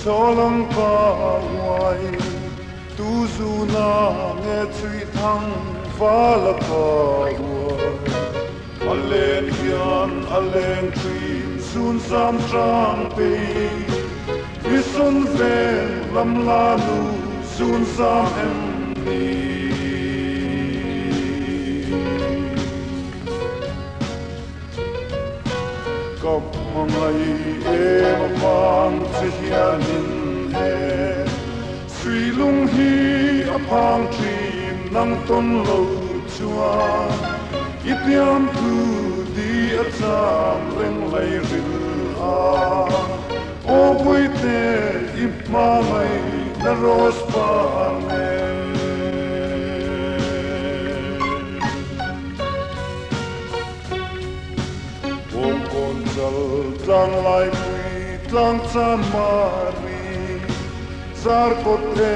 Solang pa wai tu zu na nghe chui thăng phá la pa wai alen hian alen trim sun sam trang pe mi sun ven lam la nu sun sam em ni Cop mangai em pang chi hianin he Sui lung hi a pang trim nang ton lo chuan Itiam tu di a cham reng lei ril a O bui te ip ma mai na ros pa me Tlang lai pui tlang cha mari Zar kote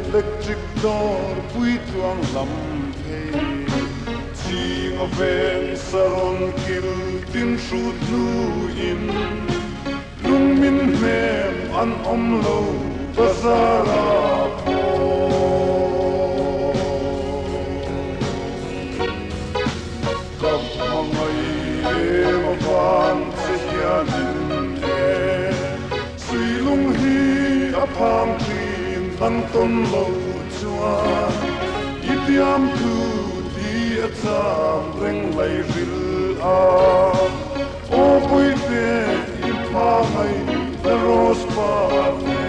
electric door pui tuang lam pe Ching a ven saron kil tin shoot nu in Lung min mem an om lo bazara po Kap mangai em avan Sui lung hi a pang trim nang ton lo chuan Itiam tu di a cham reng lei ril a O pui te i pa mai na ros pa me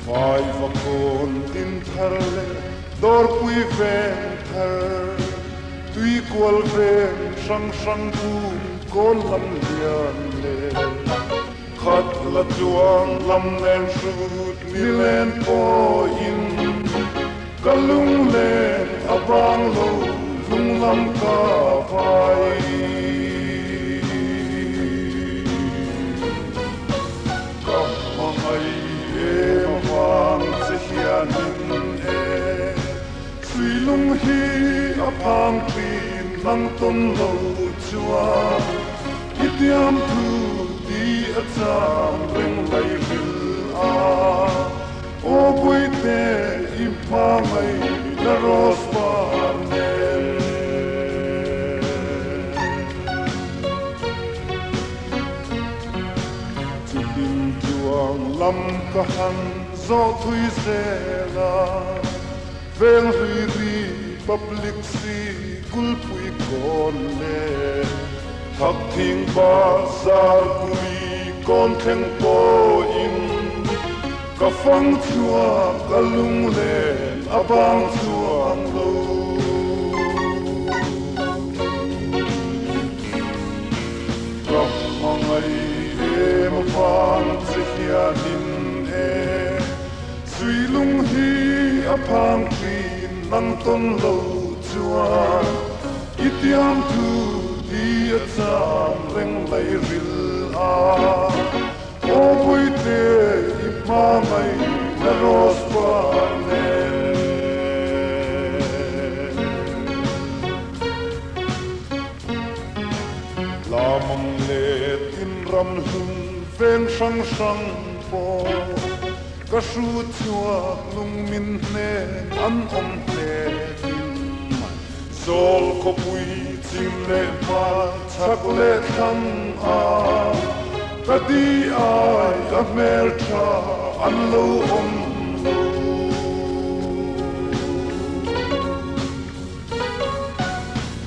Fai va kon tin thar le dor pui ven thar Tui kual ven sang sang boom kon lam lian le Khat la chuang lam nen shoot mi len po in Kalung len abang lo lung lam ka vai Kap mangai em wang se hianin Sui lung hi a pang trim nang ton lo chuan Itiam tu di a cham reng lei ril a O bui te i pa mai na ros pa me Chim chuang lam ka han zo thui se la Vel hui ri public si kul pui kon le Thak thing ba zar kui kon theng po in Ka fang chua ka lung le abang chuang lo Kap mangai em pang chi hianin he Sui lung hi a pang trim nang ton lo chuan Itiam tu di a cham reng lei ril a O bui te i ma mai na ros pa me La mang le tin ram lung ven sang sang po Ka shu chua lung min ne an om ne tin Zol ko pui chim le ma chak le tham a Ka di ai ka mer cha an lo om lo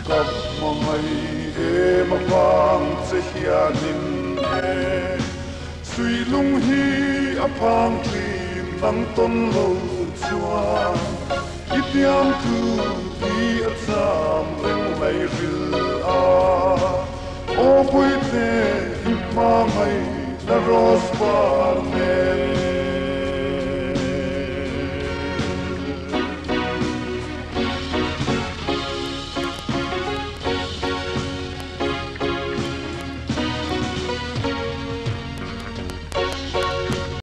Kap mangai em pang che hianin e Sui lung hi a pang trim nang ton lo chuan Itiam tu di a cham reng lei ril a O pui te i ma mai na ros pa me